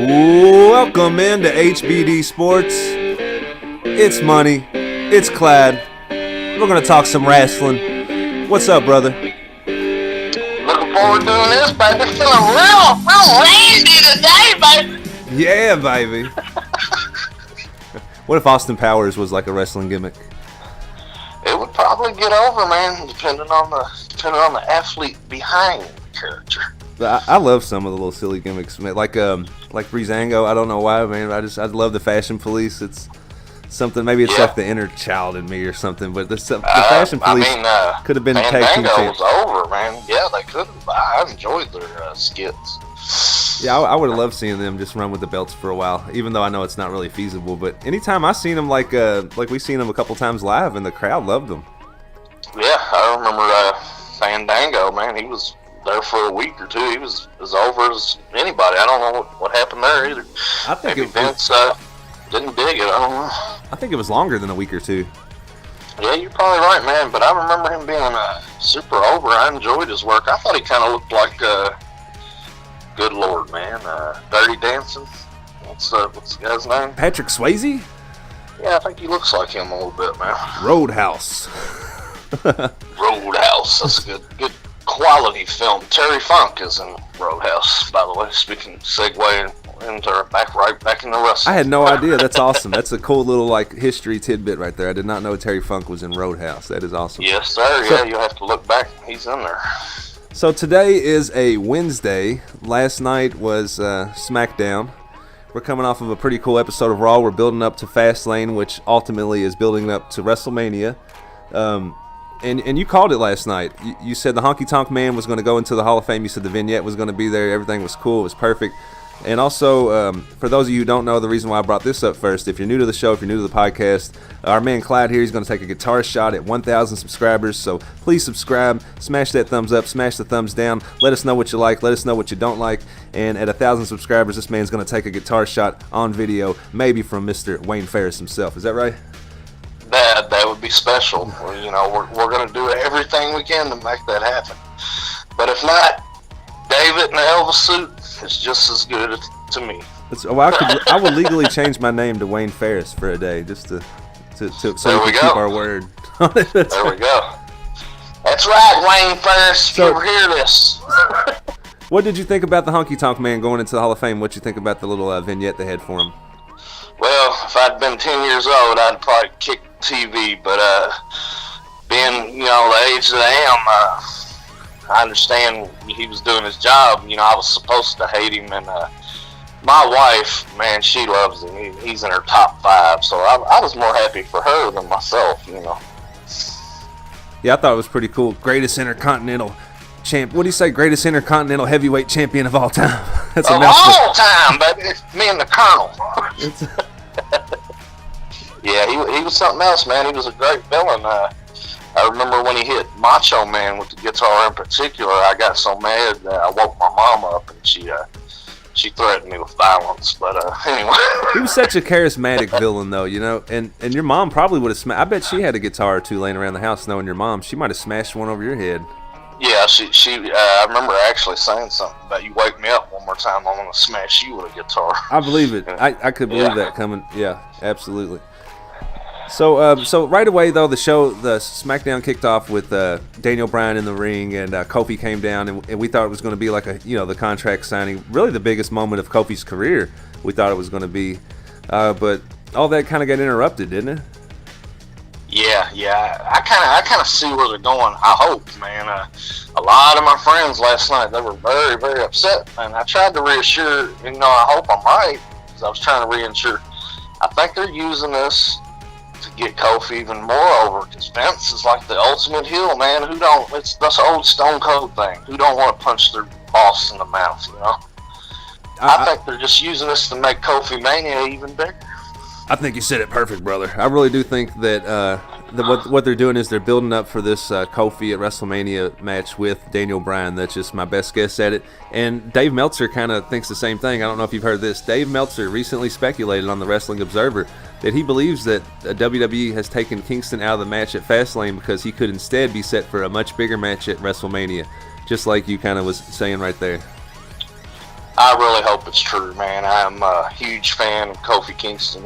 Welcome into HBD Sports. It's Money. It's Clad. We're going to talk some wrestling. What's up, brother? Looking forward to doing this, baby. Feeling real lazy today, baby. Yeah, baby. What if Austin Powers was like a wrestling gimmick? It would probably get over, man, depending on the athlete behind the character. I love some of the little silly gimmicks, man. Like Breezango. I don't know why, man. I love the Fashion Police. It's something. Maybe it's like the inner child in me or something. But the Fashion Police could have been tag team champions. Was over, man. Yeah, they could have. I enjoyed their skits. Yeah, I would have loved seeing them just run with the belts for a while, even though I know it's not really feasible. But anytime I seen them, like we seen them a couple times live, and the crowd loved them. Yeah, I remember Fandango, man. He was there for a week or two. He was as over as anybody. I don't know what happened there either. I think maybe Vince didn't dig it. I don't know. I think it was longer than a week or two. Yeah, you're probably right, man. But I remember him being super over. I enjoyed his work. I thought he kind of looked like, good Lord, man, Dirty Dancing. What's the guy's name? Patrick Swayze? Yeah, I think he looks like him a little bit, man. Roadhouse. Roadhouse. That's a good quality film. Terry Funk is in Roadhouse, by the way. Speaking, segue into back in the wrestling. I had no idea. That's awesome. That's a cool little history tidbit right there. I did not know Terry Funk was in Roadhouse. That is awesome. Yes, sir. Yeah, you'll have to look back. He's in there. So today is a Wednesday. Last night was SmackDown. We're coming off of a pretty cool episode of Raw. We're building up to Fastlane, which ultimately is building up to WrestleMania. And you called it last night. You said the Honky Tonk Man was going to go into the Hall of Fame. You said the vignette was going to be there. Everything was cool. It was perfect. And also, for those of you who don't know, the reason why I brought this up first, if you're new to the show, if you're new to the podcast, our man Clyde here, he's going to take a guitar shot at 1,000 subscribers. So please subscribe, smash that thumbs up, smash the thumbs down. Let us know what you like, let us know what you don't like. And at 1,000 subscribers, this man's going to take a guitar shot on video, maybe from Mr. Wayne Ferris himself. Is that right? That would be special. You know, we're going to do everything we can to make that happen. But if not, David in the Elvis suit is just as good to me. I would legally change my name to Wayne Ferris for a day, just so we can keep our word. There we go. That's right, Wayne Ferris. If you ever hear this. What did you think about the Honky Tonk Man going into the Hall of Fame? What did you think about the little vignette they had for him? Well, if I'd been 10 years old, I'd probably kick TV. But being, the age that I am, I understand he was doing his job. I was supposed to hate him, and my wife, man, she loves him. He's in her top 5, so I was more happy for her than myself, Yeah, I thought it was pretty cool. Greatest Intercontinental champ. What do you say? Greatest Intercontinental Heavyweight Champion of all time. That's of all time, baby. It's me and the Colonel. Yeah, he was something else, man. He was a great villain. I remember when he hit Macho Man with the guitar in particular, I got so mad that I woke my mom up, and she threatened me with violence. But anyway. He was such a charismatic villain, though, and your mom probably would have smashed. I bet she had a guitar or two laying around the house, knowing your mom. She might have smashed one over your head. Yeah, she I remember actually saying something about, you wake me up one more time, I'm going to smash you with a guitar. I believe it. I could believe that coming. Yeah, absolutely. So right away, though, the SmackDown kicked off with Daniel Bryan in the ring, and Kofi came down, and we thought it was going to be like the contract signing, really the biggest moment of Kofi's career. We thought it was going to be, but all that kind of got interrupted, didn't it? Yeah. I kind of see where they're going. I hope, man. A lot of my friends last night, they were very, very upset, and I tried to reassure. I hope I'm right, because I was trying to reassure. I think they're using this to get Kofi even more over, because Vince is like the ultimate heel, man. It's this old Stone Cold thing. Who don't want to punch their boss in the mouth, I think they're just using this to make Kofi Mania even bigger. I think you said it perfect, brother. I really do think that what they're doing is they're building up for this Kofi at WrestleMania match with Daniel Bryan. That's just my best guess at it. And Dave Meltzer kind of thinks the same thing. I don't know if you've heard this. Dave Meltzer recently speculated on the Wrestling Observer that he believes that WWE has taken Kingston out of the match at Fastlane because he could instead be set for a much bigger match at WrestleMania, just like you kind of was saying right there. I really hope it's true, man. I'm a huge fan of Kofi Kingston.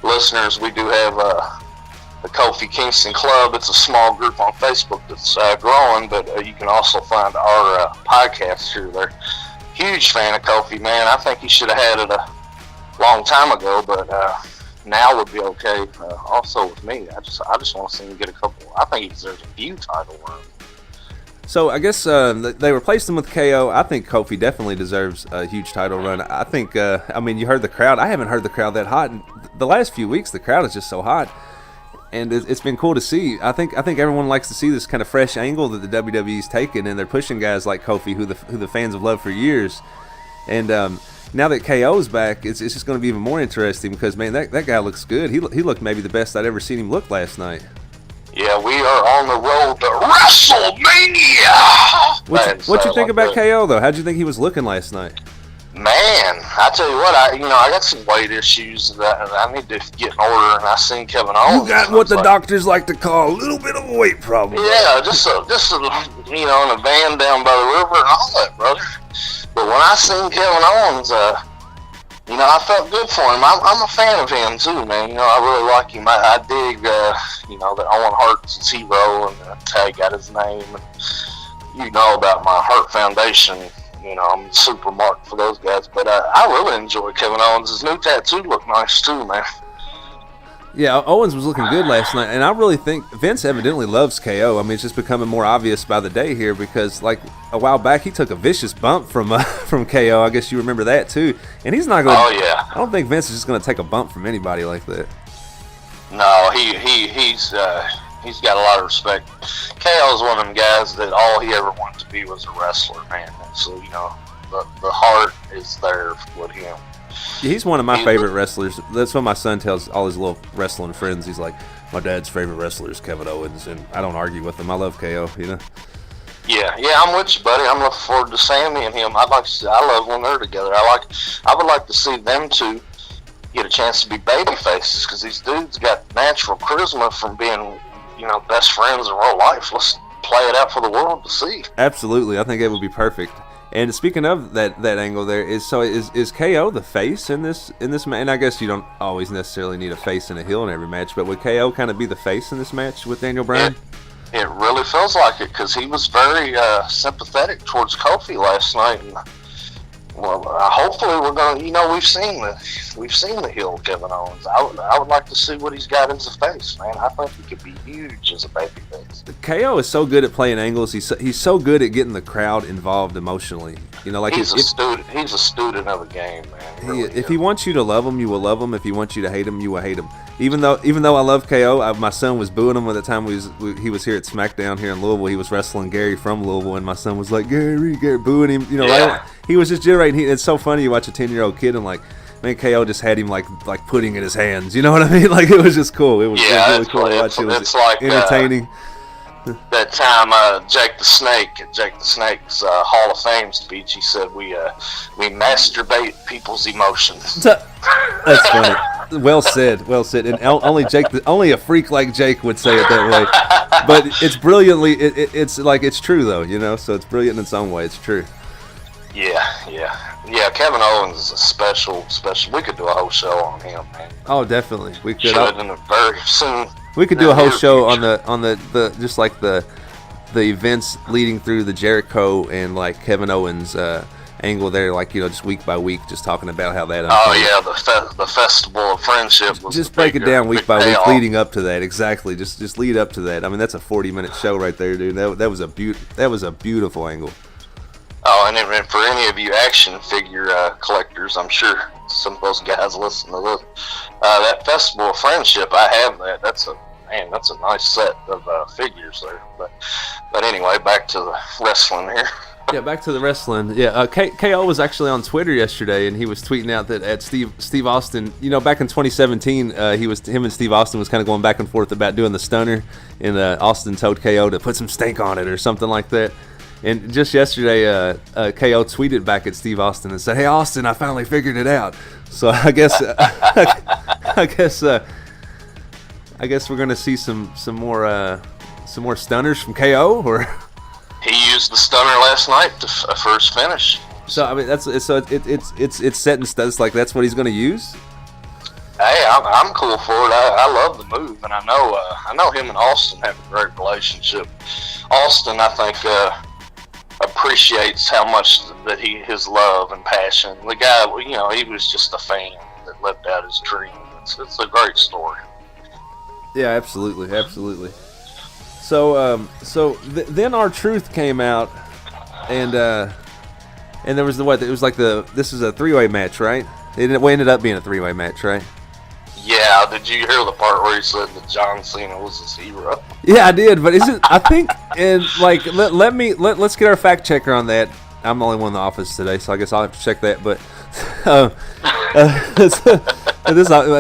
Listeners, we do have the Kofi Kingston Club. It's a small group on Facebook that's growing, but you can also find our podcast through there. Huge fan of Kofi, man. I think he should have had it a long time ago, but now would be okay. Also with me, I just want to see him get a couple. I think he deserves a few title runs. So I guess they replaced him with KO. I think Kofi definitely deserves a huge title run. I think, I mean, you heard the crowd. I haven't heard the crowd that hot. The last few weeks, the crowd is just so hot, and it's been cool to see. I think everyone likes to see this kind of fresh angle that the WWE's taken, and they're pushing guys like Kofi, who the fans have loved for years. And now that KO's back, it's just going to be even more interesting because, man, that guy looks good. He looked maybe the best I'd ever seen him look last night. Yeah, we are on the road to WrestleMania. What you think about KO though? How'd you think he was looking last night? Man, I tell you what, I got some weight issues that I need to get in order, and I seen Kevin Owens. You got what the doctors like to call a little bit of a weight problem. Yeah, just a in a van down by the river and all that, brother. But when I seen Kevin Owens, I felt good for him. I'm a fan of him too, man. I really like him. I dig, that Owen Hart's his hero, and the tag got his name. And you know about my Hart Foundation. I'm super marked for those guys. But I really enjoy Kevin Owens. His new tattoo looked nice too, man. Yeah, Owens was looking good last night, and I really think Vince evidently loves KO. I mean, it's just becoming more obvious by the day here because, like, a while back he took a vicious bump from KO. I guess you remember that too. And he's not going to. Oh yeah. I don't think Vince is just going to take a bump from anybody like that. No, he's got a lot of respect. KO's one of them guys that all he ever wanted to be was a wrestler, man. And so the heart is there with him. He's one of my favorite wrestlers. That's what my son tells all his little wrestling friends. He's like, my dad's favorite wrestler is Kevin Owens, and I don't argue with him. I love KO, Yeah, I'm with you, buddy. I'm looking forward to Sammy and him. I love when they're together. I would like to see them two get a chance to be baby faces because these dudes got natural charisma from being, best friends in real life. Let's play it out for the world to see. Absolutely, I think it would be perfect. And speaking of that angle there, is KO the face in this match? And I guess you don't always necessarily need a face and a heel in every match, but would KO kind of be the face in this match with Daniel Bryan? It really feels like it because he was very sympathetic towards Kofi last night. And, hopefully we're going to, we've seen the heel Kevin Owens. I would like to see what he's got as a face, man. I think he could be huge as a baby face. KO is so good at playing angles. He's so good at getting the crowd involved emotionally. He's a student. He's a student of the game, man. Really if he wants you to love him, you will love him. If he wants you to hate him, you will hate him. Even though I love KO, my son was booing him at the time he was here at SmackDown here in Louisville. He was wrestling Gary from Louisville, and my son was like, Gary, booing him. He was just generating. It's so funny. You watch a 10-year-old kid and like, man, KO just had him like putting in his hands. You know what I mean? Like it was just cool. It was really cool to watch. It was like entertaining. That time, Jake the Snake at Jake the Snake's Hall of Fame speech, he said, "We masturbate people's emotions." That's funny. Well said. And only a freak like Jake would say it that way. But it's brilliantly. It's like it's true though, So it's brilliant in its own way. It's true. Yeah. Kevin Owens is a special. We could do a whole show on him, man. Oh, definitely. We could. Very soon. We could do a whole show on the just like the events leading through the Jericho and like Kevin Owens angle there, like just week by week, just talking about how that. Oh yeah, the festival of friendship. Just break it down week by week, leading up to that. Exactly. Just lead up to that. I mean, that's a 40-minute show right there, dude. That was a beautiful angle. Oh, and for any of you action figure collectors, I'm sure some of those guys listen to this. That Festival of Friendship, I have that. That's a nice set of figures there. But anyway, back to the wrestling here. Yeah, back to the wrestling. Yeah, KO was actually on Twitter yesterday, and he was tweeting out that at Steve Austin, back in 2017, him and Steve Austin was kind of going back and forth about doing the stunner, and Austin told KO to put some stank on it or something like that. And just yesterday, KO tweeted back at Steve Austin and said, "Hey Austin, I finally figured it out." So I guess we're gonna see some more stunners from KO, or he used the stunner last night for his finish. So I mean, it's set in stone. It's like that's what he's going to use. Hey, I'm cool for it. I love the move, and I know him and Austin have a great relationship. Austin, I think, appreciates how much that his love and passion. The guy, he was just a fan that lived out his dream. It's a great story. Yeah, absolutely. So, then R-Truth came out, and there was it was like this is a 3-way match, right? It ended up being a 3-way match, right? Yeah, did you hear the part where he said that John Cena was his hero? Yeah, I did, but I think, and like, let's get our fact checker on that. I'm the only one in the office today, so I guess I'll have to check that. But I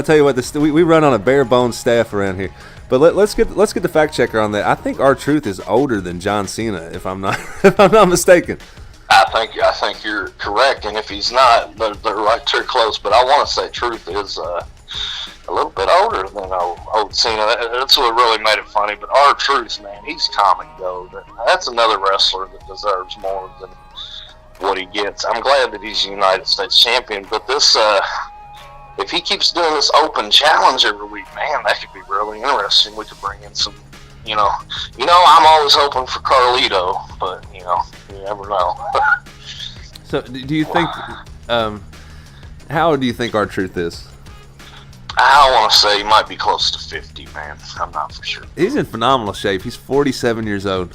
tell you what, we run on a bare bones staff around here. But let's get the fact checker on that. I think R-Truth is older than John Cena, if I'm not mistaken. I think you're correct, and if he's not, they're right too close. But I want to say Truth is a little bit older than old Cena. That's what really made it funny. But R-Truth, man, he's comic gold. That's another wrestler that deserves more than what he gets. I'm glad that he's United States champion, but this, if he keeps doing this open challenge every week, man, that could be really interesting. We could bring in some, I'm always hoping for Carlito, but you never know. So, do you think? How old do you think R-Truth is? I want to say he might be close to 50, man. I'm not for sure. He's in phenomenal shape. He's 47 years old.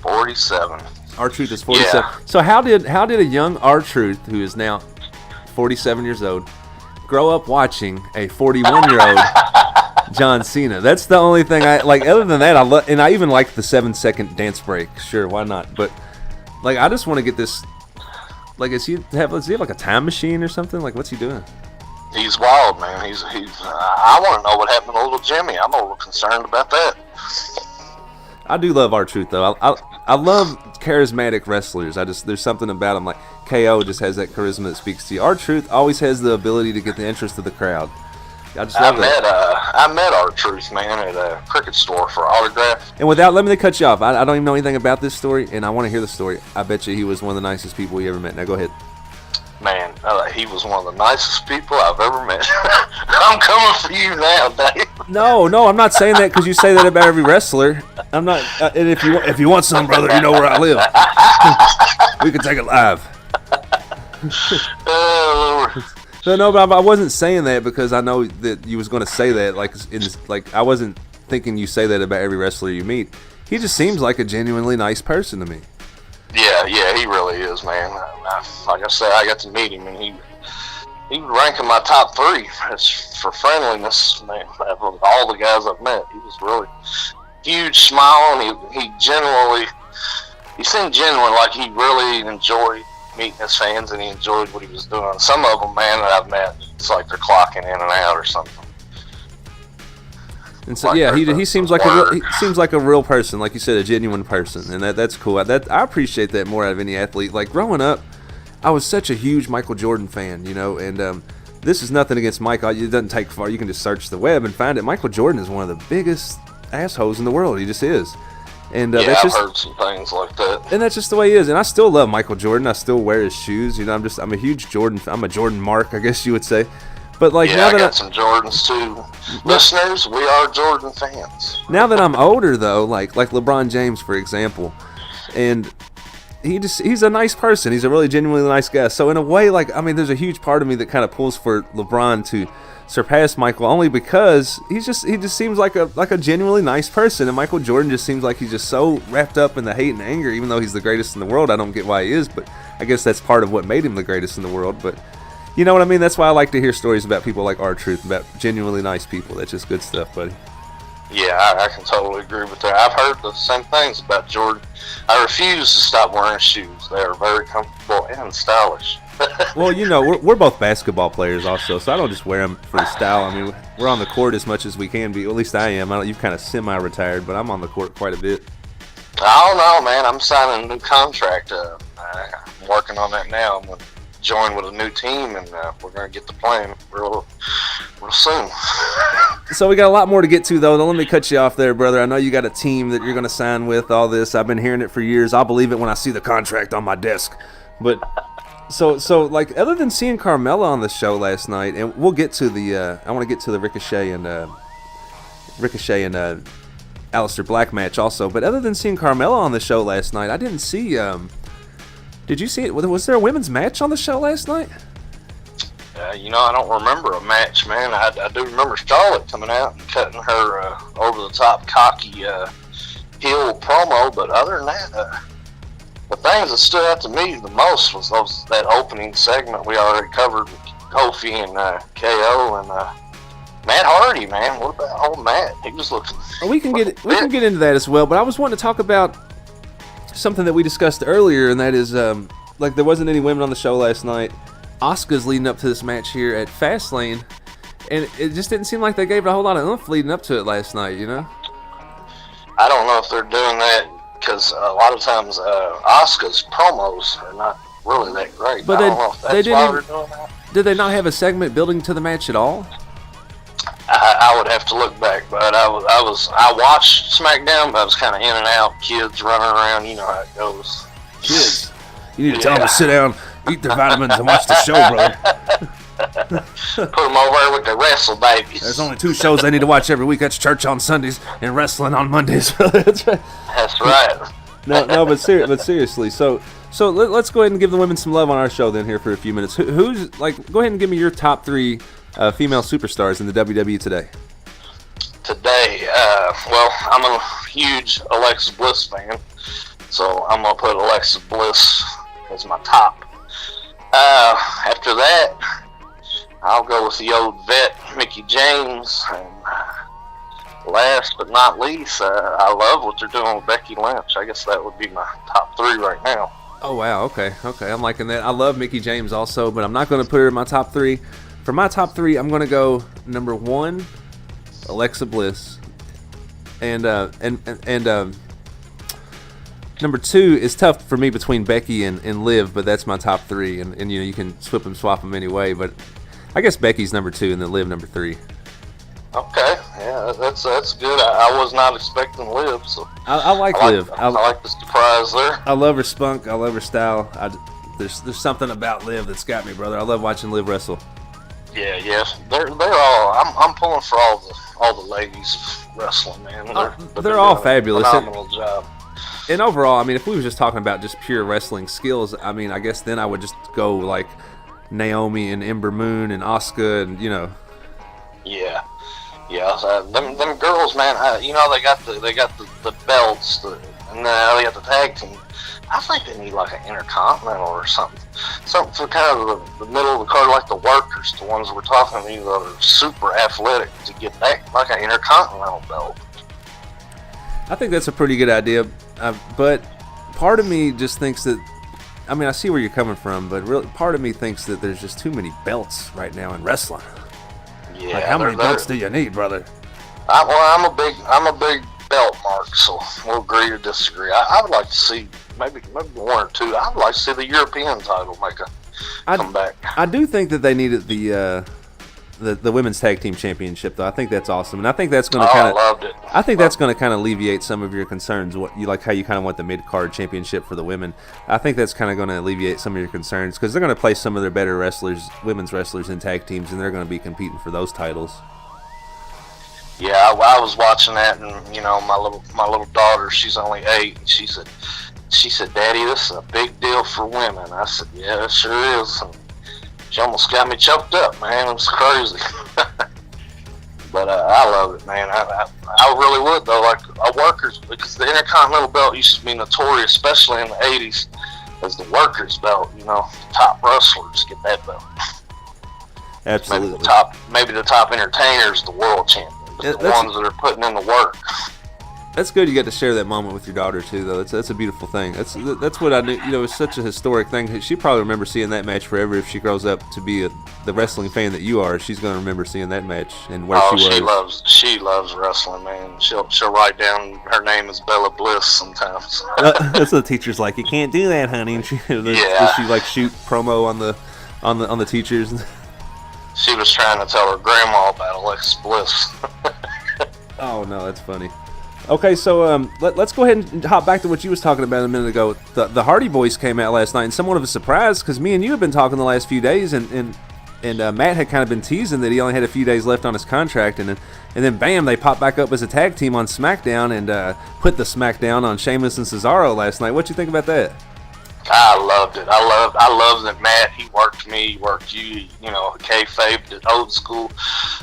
47. R-Truth is 47. Yeah. So how did a young R-Truth, who is now 47 years old, grow up watching a 41-year-old John Cena? That's the only thing I like. Other than that, and I even like the 7-second dance break. Sure, why not? But like, I just want to get this. Like, does he have like a time machine or something? Like, what's he doing? He's wild, man. He's. I want to know what happened to little Jimmy. I'm a little concerned about that. I do love R-Truth though. I love charismatic wrestlers. There's something about him. Like KO just has that charisma that speaks to you. R-Truth always has the ability to get the interest of the crowd. I just love that. I met R-Truth, man, at a cricket store for autograph. And let me cut you off. I don't even know anything about this story, and I want to hear the story. I bet you he was one of the nicest people you ever met. Now go ahead. Man, he was one of the nicest people I've ever met. I'm coming for you now, Dave. No, I'm not saying that because you say that about every wrestler. I'm not. And if you want some, brother, you know where I live. We can take it live. So no, but I wasn't saying that because I know that you was going to say that. Like I wasn't thinking you say that about every wrestler you meet. He just seems like a genuinely nice person to me. Yeah, he really is, man. Like I said, I got to meet him, and he would rank in my top 3 for friendliness, man. Of all the guys I've met, he was really huge smile, and he seemed genuine, like he really enjoyed meeting his fans, and he enjoyed what he was doing. Some of them, man, that I've met, it's like they're clocking in and out or something. And so yeah, he seems like a real person, like you said, a genuine person, and that's cool. I appreciate that more out of any athlete. Like growing up, I was such a huge Michael Jordan fan, and this is nothing against Michael. It doesn't take far. You can just search the web and find it. Michael Jordan is one of the biggest assholes in the world. He just is. And I've heard some things like that. And that's just the way he is. And I still love Michael Jordan. I still wear his shoes. I'm a huge Jordan. I'm a Jordan mark, I guess you would say. But like now I that got some Jordans too. Listeners, we are Jordan fans. Now that I'm older though, like LeBron James for example, and he's a nice person. He's a really genuinely nice guy. So in a way, there's a huge part of me that kind of pulls for LeBron to surpass Michael, only because he just seems like a genuinely nice person, and Michael Jordan just seems like he's just so wrapped up in the hate and anger. Even though he's the greatest in the world, I don't get why he is, but I guess that's part of what made him the greatest in the world. But you know what I mean? That's why I like to hear stories about people like R-Truth, about genuinely nice people. That's just good stuff, buddy. Yeah, I can totally agree with that. I've heard the same things about Jordan. I refuse to stop wearing shoes. They are very comfortable and stylish. Well, we're both basketball players also, so I don't just wear them for the style. I mean, we're on the court as much as we can be. At least I am. You've kind of semi-retired, but I'm on the court quite a bit. I don't know, man. I'm signing a new contract. I'm working on that now. I'm going to join with a new team, and we're going to get to playing real soon. So we got a lot more to get to, though. Now, let me cut you off there, brother. I know you got a team that you're going to sign with, all this. I've been hearing it for years. I'll believe it when I see the contract on my desk. But So like, other than seeing Carmella on the show last night, and we'll get to the I want to get to the Ricochet and Aleister Black match also. But other than seeing Carmella on the show last night, I didn't see. Did you see it? Was there a women's match on the show last night? I don't remember a match, man. I do remember Charlotte coming out and cutting her over-the-top cocky heel promo, but other than that, the things that stood out to me the most was that opening segment we already covered with Kofi and KO and Matt Hardy, man. What about old Matt? He was looking. We can get into that as well, but I was wanting to talk about something that we discussed earlier, and that is like, there wasn't any women on the show last night. Asuka's leading up to this match here at Fastlane, and it just didn't seem like they gave it a whole lot of oomph leading up to it last night, you know? I don't know if they're doing that because a lot of times Asuka's promos are not really that great. But I don't know if that's why they're doing that. Did they not have a segment building to the match at all? I would have to look back, but I watched SmackDown, but I was kind of in and out. Kids running around, you know how it goes. Kids, you need to tell them to sit down, eat their vitamins, and watch the show, brother. Put them over there with the wrestle babies. There's only 2 shows they need to watch every week. That's church on Sundays and wrestling on Mondays. That's right. That's right. No, but seriously. So let's go ahead and give the women some love on our show then here for a few minutes. Who's like? Go ahead and give me your top 3 female superstars in the WWE today. Today, well, I'm a huge Alexa Bliss fan, so I'm gonna put Alexa Bliss as my top. After that, I'll go with the old vet, Mickie James, and last but not least, I love what they're doing with Becky Lynch. I guess that would be my top 3 right now. Oh, wow, okay, I'm liking that. I love Mickie James also, but I'm not going to put her in my top 3. For my top 3, I'm going to go number 1, Alexa Bliss, and number 2 is tough for me between Becky and Liv, but that's my top 3, and you can swap them anyway, but I guess Becky's number 2 and then Liv number 3. Okay, yeah, that's good. I was not expecting Liv, so I like Liv. I like the surprise there. I love her spunk. I love her style. There's something about Liv that's got me, brother. I love watching Liv wrestle. Yeah, they're all. I'm pulling for all the ladies wrestling, man. They're all fabulous. Phenomenal job. And overall, I mean, if we were just talking about just pure wrestling skills, I mean, I guess then I would just go like Naomi and Ember Moon and Asuka, and Yeah. Them girls, man. They got the belts, and then they got the tag team. I think they need like an intercontinental or something for kind of the middle of the card, like the workers, the ones we're talking about that are super athletic, to get that like an intercontinental belt. I think that's a pretty good idea, but part of me just thinks that, I mean, I see where you're coming from, but really, part of me thinks that there's just too many belts right now in wrestling. Yeah, like, how many belts do you need, brother? I'm a big belt mark, so we'll agree or disagree. I would like to see maybe 1 or 2. I would like to see the European title make a comeback. I do think that they needed the women's tag team championship, though. I think that's awesome, and I think that's going to I loved it. I think that's going to kind of alleviate some of your concerns. What you like, how you kind of want the mid card championship for the women. I think that's kind of going to alleviate some of your concerns because they're going to place some of their better wrestlers, women's wrestlers, in tag teams, and they're going to be competing for those titles. Yeah, I was watching that, and my little daughter, she's only 8, and she said, "Daddy, this is a big deal for women." I said, "Yeah, it sure is." And she almost got me choked up, man. It was crazy. But I love it, man. I really would, though. Like a workers, because the Intercontinental belt used to be notorious, especially in the '80s, as the workers belt. The top wrestlers get that belt. Absolutely. Maybe the top entertainers, the world champion. But the ones that are putting in the work. That's good. You get to share that moment with your daughter too, though. That's a beautiful thing. That's what I knew. It's such a historic thing. She probably remember seeing that match forever. If she grows up to be the wrestling fan that you are, she's going to remember seeing that match and where she was. She loves wrestling, man. She'll write down her name is Bella Bliss sometimes. That's what the teacher's like. You can't do that, honey. And she like shoot promo on the teachers. She was trying to tell her grandma about Alexa Bliss. Oh no, that's funny. Okay, so let's go ahead and hop back to what you was talking about a minute ago. The Hardy Boys came out last night, and somewhat of a surprise because me and you have been talking the last few days, and Matt had kind of been teasing that he only had a few days left on his contract, and then bam, they popped back up as a tag team on SmackDown and put the SmackDown on Sheamus and Cesaro last night. What you think about that? I loved it. I love that Matt, he worked me, he worked you, kayfabe it old school.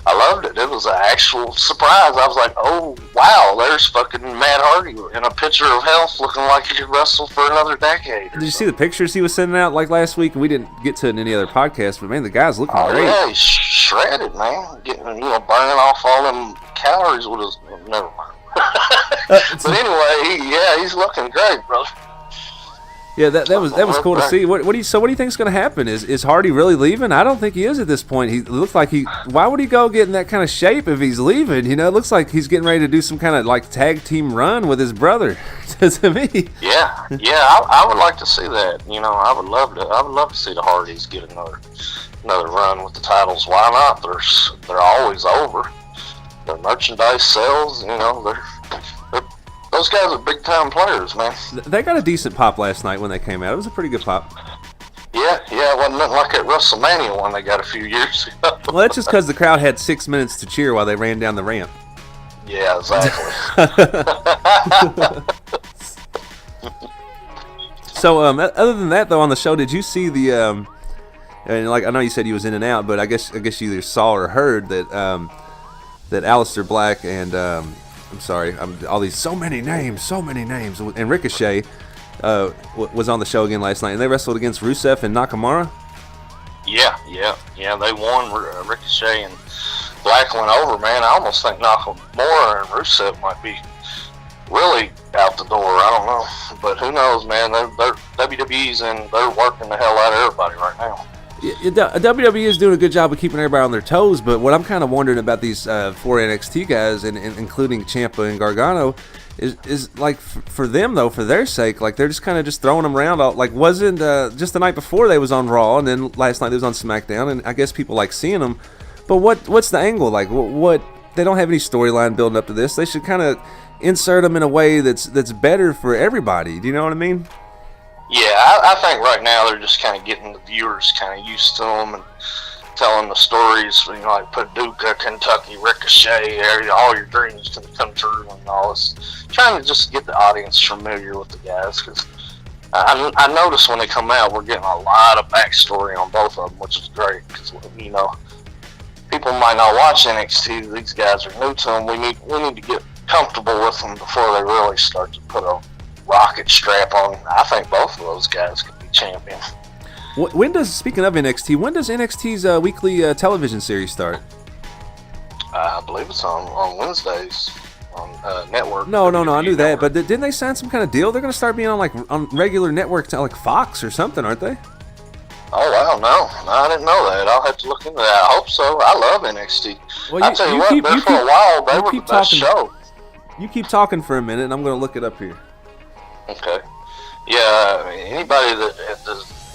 I loved it. It was an actual surprise. I was like, oh, wow, there's fucking Matt Hardy in a picture of health looking like he could wrestle for another decade. Did you see the pictures he was sending out like last week? And we didn't get to it in any other podcast, but man, the guy's looking great. Yeah, he's shredded, man. Getting, burning off all them calories with his, never mind. But anyway, he's looking great, brother. Yeah, that was cool to see. What do you think is going to happen? Is Hardy really leaving? I don't think he is at this point. He looks like why would he go get in that kind of shape if he's leaving? It looks like he's getting ready to do some kind of like tag team run with his brother. To me. Yeah, I would like to see that. I would love to see the Hardys get another run with the titles. Why not? They're always over. Their merchandise sales, those guys are big-time players, man. They got a decent pop last night when they came out. It was a pretty good pop. Yeah, it wasn't nothing like that WrestleMania one they got a few years ago. Well, that's just because the crowd had 6 minutes to cheer while they ran down the ramp. Yeah, exactly. So, other than that, though, on the show, did you see the... and I know you said he was in and out, but I guess you either saw or heard that that Aleister Black and... I'm sorry, so many names, and Ricochet was on the show again last night, and they wrestled against Rusev and Nakamura. Yeah, they won. Ricochet and Black went over, man. I almost think Nakamura and Rusev might be really out the door. I don't know, but who knows, man? They're WWE's and they're working the hell out of everybody right now. WWE is doing a good job of keeping everybody on their toes, but what I'm kind of wondering about these 4 NXT guys, and including Ciampa and Gargano, is like for them though, for their sake, like they're just kind of throwing them around. Like wasn't just the night before they was on Raw, and then last night they was on SmackDown, and I guess people like seeing them. But what's the angle? Like what they don't have any storyline building up to this. They should kind of insert them in a way that's better for everybody. Do you know what I mean? Yeah, I think right now they're just kind of getting the viewers kind of used to them and telling the stories, like Paducah, Kentucky, Ricochet, all your dreams can come true and all this. Trying to just get the audience familiar with the guys, because I noticed when they come out, we're getting a lot of backstory on both of them, which is great, because, people might not watch NXT. These guys are new to them. We need to get comfortable with them before they really start to put a rocket strap on. I think both of those guys could be champion. Speaking of NXT, when does NXT's weekly television series start? I believe it's on Wednesdays on network. No, I knew that, but didn't they sign some kind of deal? They're going to start being on regular networks like Fox or something, aren't they? Oh wow, no, I didn't know that. I'll have to look into that. I hope so. I love NXT. Well, I'll tell you what, there for a while they were the best show. You keep talking for a minute, and I'm going to look it up here. Okay. Yeah, anybody that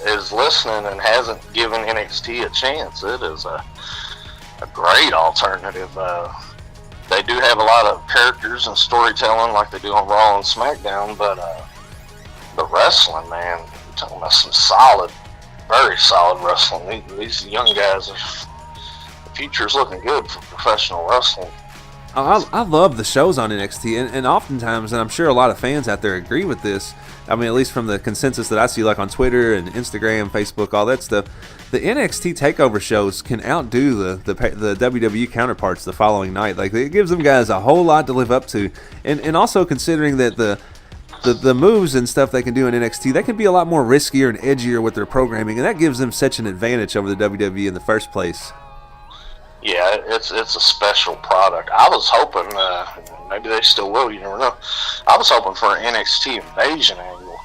is listening and hasn't given NXT a chance, it is a great alternative. They do have a lot of characters and storytelling like they do on Raw and SmackDown, but the wrestling, man, you're talking about some very solid wrestling. These young guys, the future's looking good for professional wrestling. I love the shows on NXT, and oftentimes, and I'm sure a lot of fans out there agree with this, I mean, at least from the consensus that I see, like on Twitter and Instagram, Facebook, all that stuff, the NXT TakeOver shows can outdo the WWE counterparts the following night. Like, it gives them guys a whole lot to live up to, and also considering that the moves and stuff they can do in NXT, they can be a lot more riskier and edgier with their programming, and that gives them such an advantage over the WWE in the first place. Yeah, it's a special product. I was hoping, maybe they still will, you never know. I was hoping for an NXT Invasion angle,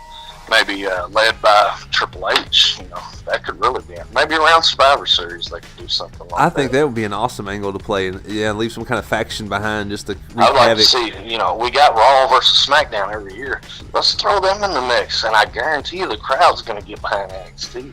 maybe led by Triple H. That could really be it. Maybe around Survivor Series they could do something like that. I think that would be an awesome angle to play, and leave some kind of faction behind just to wreak I would like havoc. to see, we got Raw versus SmackDown every year. Let's throw them in the mix, and I guarantee you the crowd's going to get behind NXT.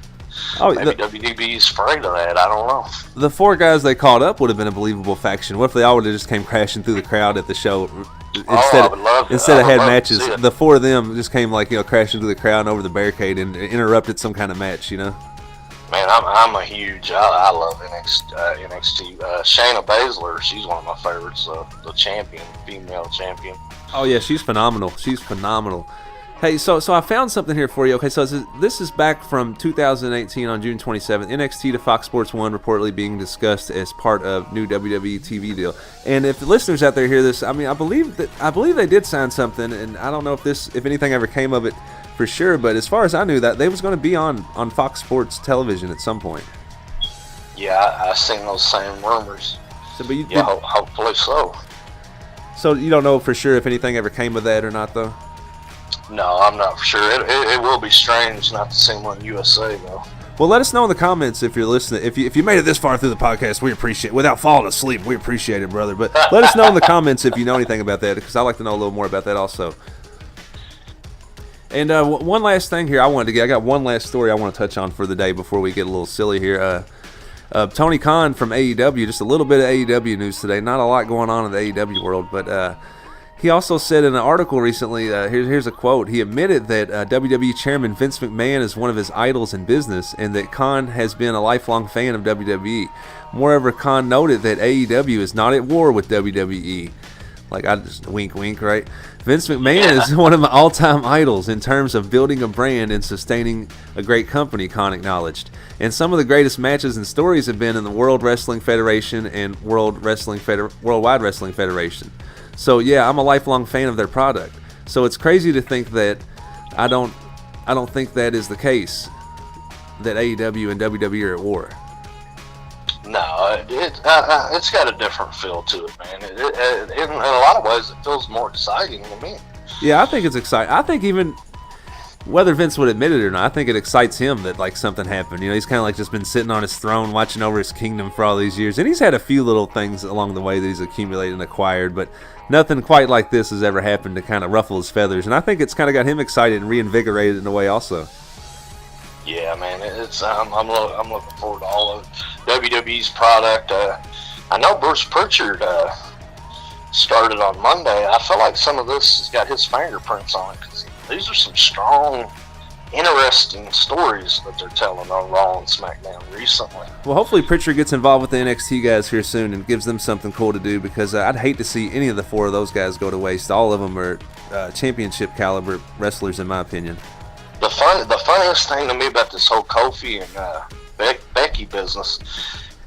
maybe WWE's afraid of that. I don't know. The 4 guys they called up would have been a believable faction. What if they all would have just came crashing through the crowd at the show instead of had matches? The 4 of them just came crashing through the crowd and over the barricade and interrupted some kind of match. Man, I'm a huge. I love NXT. Shayna Baszler, she's one of my favorites. The champion, female champion. Oh yeah, she's phenomenal. Hey, so I found something here for you. Okay, so this is back from 2018 on June 27th. NXT to Fox Sports 1 reportedly being discussed as part of new WWE TV deal. And if the listeners out there hear this, I believe they did sign something, and I don't know if anything ever came of it for sure. But as far as I knew, that they was going to be on Fox Sports television at some point. Yeah, I seen those same rumors. So, hopefully so. So you don't know for sure if anything ever came of that or not, though. No, I'm not for sure. It will be strange not to see him on USA, though. Well, let us know in the comments if you're listening. If you made it this far through the podcast, we appreciate it. Without falling asleep, we appreciate it, brother. But let us know in the comments if you know anything about that, because I'd like to know a little more about that also. And one last thing here I got one last story I want to touch on for the day before we get a little silly here. Tony Khan from AEW, just a little bit of AEW news today. Not a lot going on in the AEW world, but he also said in an article recently, here's a quote, he admitted that WWE Chairman Vince McMahon is one of his idols in business and that Khan has been a lifelong fan of WWE. Moreover, Khan noted that AEW is not at war with WWE. Like, I just wink, right? Vince McMahon is one of my all-time idols in terms of building a brand and sustaining a great company, Khan acknowledged. And some of the greatest matches and stories have been in the World Wrestling Federation and Worldwide Wrestling Federation. So yeah, I'm a lifelong fan of their product. So it's crazy to think that I don't think that is the case, that AEW and WWE are at war. No, it's got a different feel to it, man. In a lot of ways, it feels more exciting to me. Yeah, I think it's exciting. I think even whether Vince would admit it or not, I think it excites him that something happened. He's kind of just been sitting on his throne watching over his kingdom for all these years. And he's had a few little things along the way that he's accumulated and acquired, but nothing quite like this has ever happened to kind of ruffle his feathers. And I think it's kind of got him excited and reinvigorated in a way also. Yeah, man, I'm looking forward to all of WWE's product. I know Bruce Pritchard started on Monday. I feel like some of this has got his fingerprints on it, because these are some strong, interesting stories that they're telling on Raw and SmackDown recently. Well, hopefully Pritchard gets involved with the NXT guys here soon and gives them something cool to do, because I'd hate to see any of the 4 of those guys go to waste. All of them are championship caliber wrestlers, in my opinion. The funniest thing to me about this whole Kofi and Becky business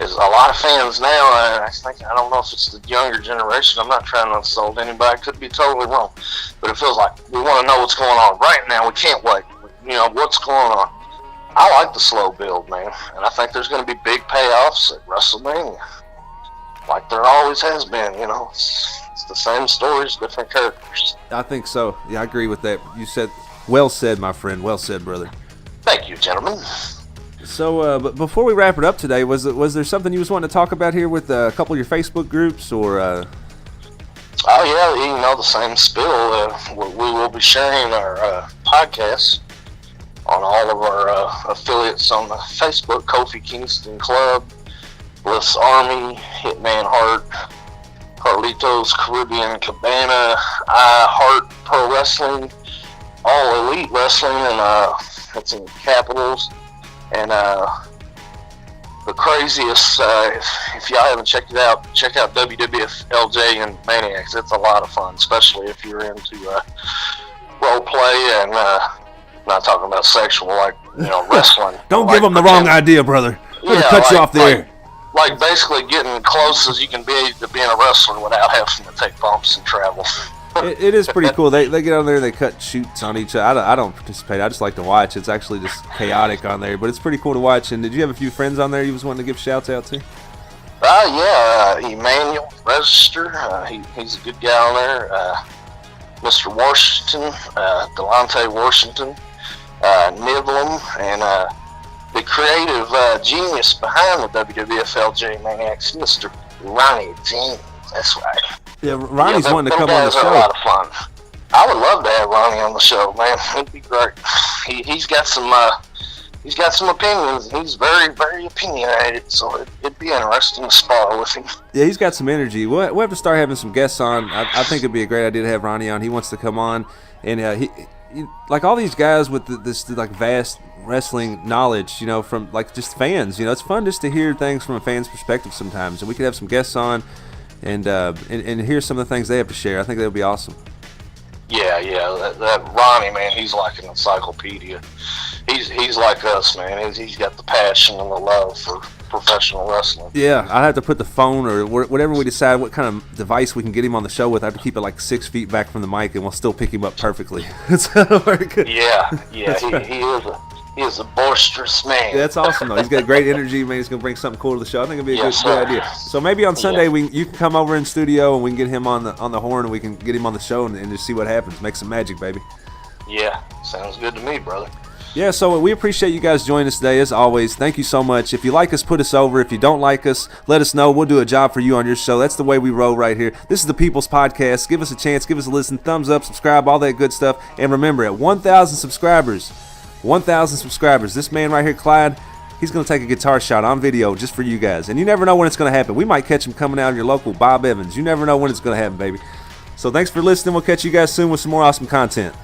is a lot of fans now, I don't know if it's the younger generation, I'm not trying to insult anybody, I could be totally wrong, but it feels like we want to know what's going on right now, we can't wait, what's going on. I like the slow build, man, and I think there's going to be big payoffs at WrestleMania, like there always has been, it's the same stories, different characters. I think so, yeah, I agree with that. You said, well said, my friend, well said, brother. Thank you, gentlemen. So, but before we wrap it up today, was there something you was wanting to talk about here with a couple of your Facebook groups, or? Oh yeah, the same spill. We will be sharing our podcasts on all of our affiliates on the Facebook: Kofi Kingston Club, Bliss Army, Hitman Heart, Carlitos Caribbean Cabana, I Heart Pro Wrestling, All Elite Wrestling, and that's in capitals. And the craziest, if y'all haven't checked it out, check out WWF and Maniacs. It's a lot of fun, especially if you're into role play and not talking about sexual, wrestling. Don't give them the wrong idea, brother. We're going to cut you off there. Like basically getting close as you can be to being a wrestler without having to take bumps and travel. It is pretty cool. They get on there and they cut shoots on each other. I don't participate. I just like to watch. It's actually just chaotic on there, but it's pretty cool to watch. And did you have a few friends on there you was wanting to give shouts out to? Yeah, Emmanuel Register. He's a good guy on there. Mr. Washington, Delonte Washington, Nivlin, and the creative genius behind the WWF Maniacs, Mr. Ronnie James. That's right. Yeah, Ronnie's wanting to come on the show. A lot of fun. I would love to have Ronnie on the show, man. It'd be great. He's got some he's got some opinions. He's very, very opinionated, so it'd be interesting to spar with him. Yeah, he's got some energy. We'll have to start having some guests on. I think it'd be a great idea to have Ronnie on. He wants to come on, and he like all these guys with this like vast wrestling knowledge, you know, from like just fans. You know, it's fun just to hear things from a fan's perspective sometimes, and we could have some guests on and hear some of the things they have to share. I think that would be awesome. Yeah, that Ronnie, man, he's like an encyclopedia. He's like us, man. He's got the passion and the love for professional wrestling. Yeah, I have to put the phone or whatever we decide what kind of device we can get him on the show with. I have to keep it like 6 feet back from the mic, and we'll still pick him up perfectly. That's how it works. Yeah, he is a boisterous man. Yeah, that's awesome though. He's got great energy, man. He's gonna bring something cool to the show. I think it'd be a good idea. So maybe on Sunday you can come over in studio and we can get him on the horn and we can get him on the show and just see what happens. Make some magic, baby. Yeah, sounds good to me, brother. Yeah, so we appreciate you guys joining us today, as always. Thank you so much. If you like us, put us over. If you don't like us, let us know. We'll do a job for you on your show. That's the way we roll right here. This is the People's Podcast. Give us a chance. Give us a listen. Thumbs up, subscribe, all that good stuff. And remember, at 1,000 subscribers, this man right here, Clyde, he's going to take a guitar shot on video just for you guys. And you never know when it's going to happen. We might catch him coming out of your local Bob Evans. You never know when it's going to happen, baby. So thanks for listening. We'll catch you guys soon with some more awesome content.